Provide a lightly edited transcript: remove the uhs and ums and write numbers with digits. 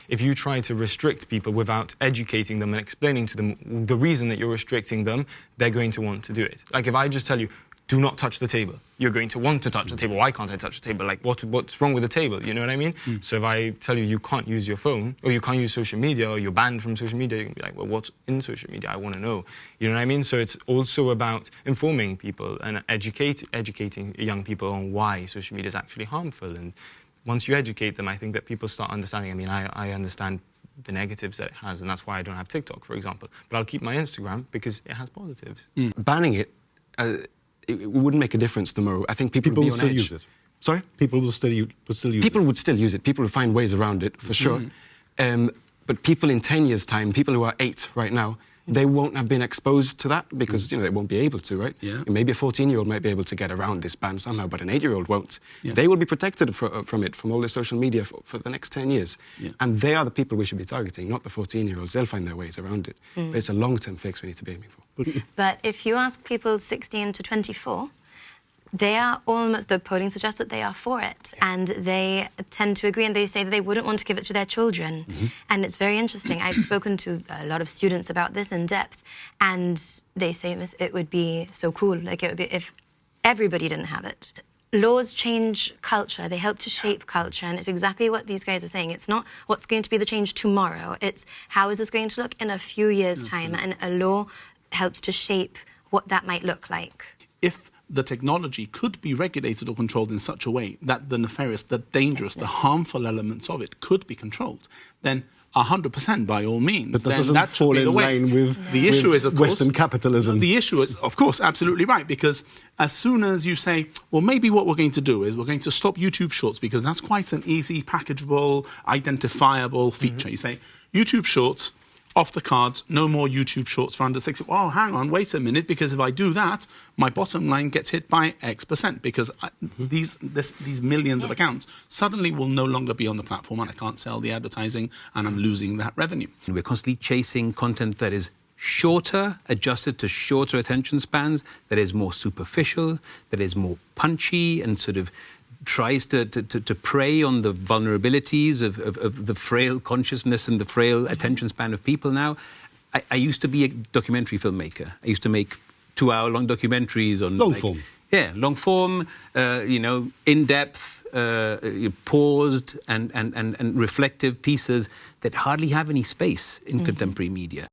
if you try to restrict people without educating them and explaining to them the reason that you're restricting them, they're going to want to do it. Like if I just tell you, do not touch the table, you're going to want to touch the table. Why can't I touch the table? Like, what's wrong with the table? You know what I mean? So if I tell you you can't use your phone, or you can't use social media, or you're banned from social media, you can be like, well, what's in social media? I want to know. You know what I mean? So it's also about informing people and educating young people on why social media is actually harmful. And once you educate them, I think that people start understanding. I mean, I understand the negatives that it has, and that's why I don't have TikTok, for example. But I'll keep my Instagram because it has positives. Banning it, it wouldn't make a difference tomorrow. I think people would be on still edge. use it. Sorry? People will still use it. People would still use it. People would find ways around it, for sure. But people in 10 years' time, people who are 8 right now, they won't have been exposed to that because, you know, they won't be able to, right? Yeah. Maybe a 14-year-old might be able to get around this ban somehow, but an 8-year-old won't. Yeah. They will be protected from it, from all the social media for the next 10 years. Yeah. And they are the people we should be targeting, not the 14-year-olds. They'll find their ways around it. But it's a long-term fix we need to be aiming for. But if you ask people 16 to 24, they are almost, the polling suggests that they are for it, and they tend to agree, and they say that they wouldn't want to give it to their children. And it's very interesting. I've spoken to a lot of students about this in depth, and they say it would be so cool, like it would be if everybody didn't have it. Laws change culture, they help to shape culture, and it's exactly what these guys are saying. It's not what's going to be the change tomorrow, it's how is this going to look in a few years' time, and a law helps to shape what that might look like. If the technology could be regulated or controlled in such a way that the nefarious, the dangerous, the harmful elements of it could be controlled, then 100% by all means. But that then doesn't that fall should be in the way. line with, the issue is, of course, Western capitalism. The issue is, of course, absolutely right, because as soon as you say, well, maybe what we're going to do is we're going to stop YouTube Shorts, because that's quite an easy, packageable, identifiable feature. You say, YouTube Shorts, off the cards, no more YouTube Shorts for under 6. Oh, hang on, wait a minute, because if I do that, my bottom line gets hit by X%, because these millions of accounts suddenly will no longer be on the platform, and I can't sell the advertising, and I'm losing that revenue. We're constantly chasing content that is shorter, adjusted to shorter attention spans, that is more superficial, that is more punchy, and sort of tries to prey on the vulnerabilities of the frail consciousness and the frail attention span of people now. I used to be a documentary filmmaker. I used to make 2-hour-long documentaries on... Long form. Yeah, long form, you know, in-depth, paused and reflective pieces that hardly have any space in contemporary media.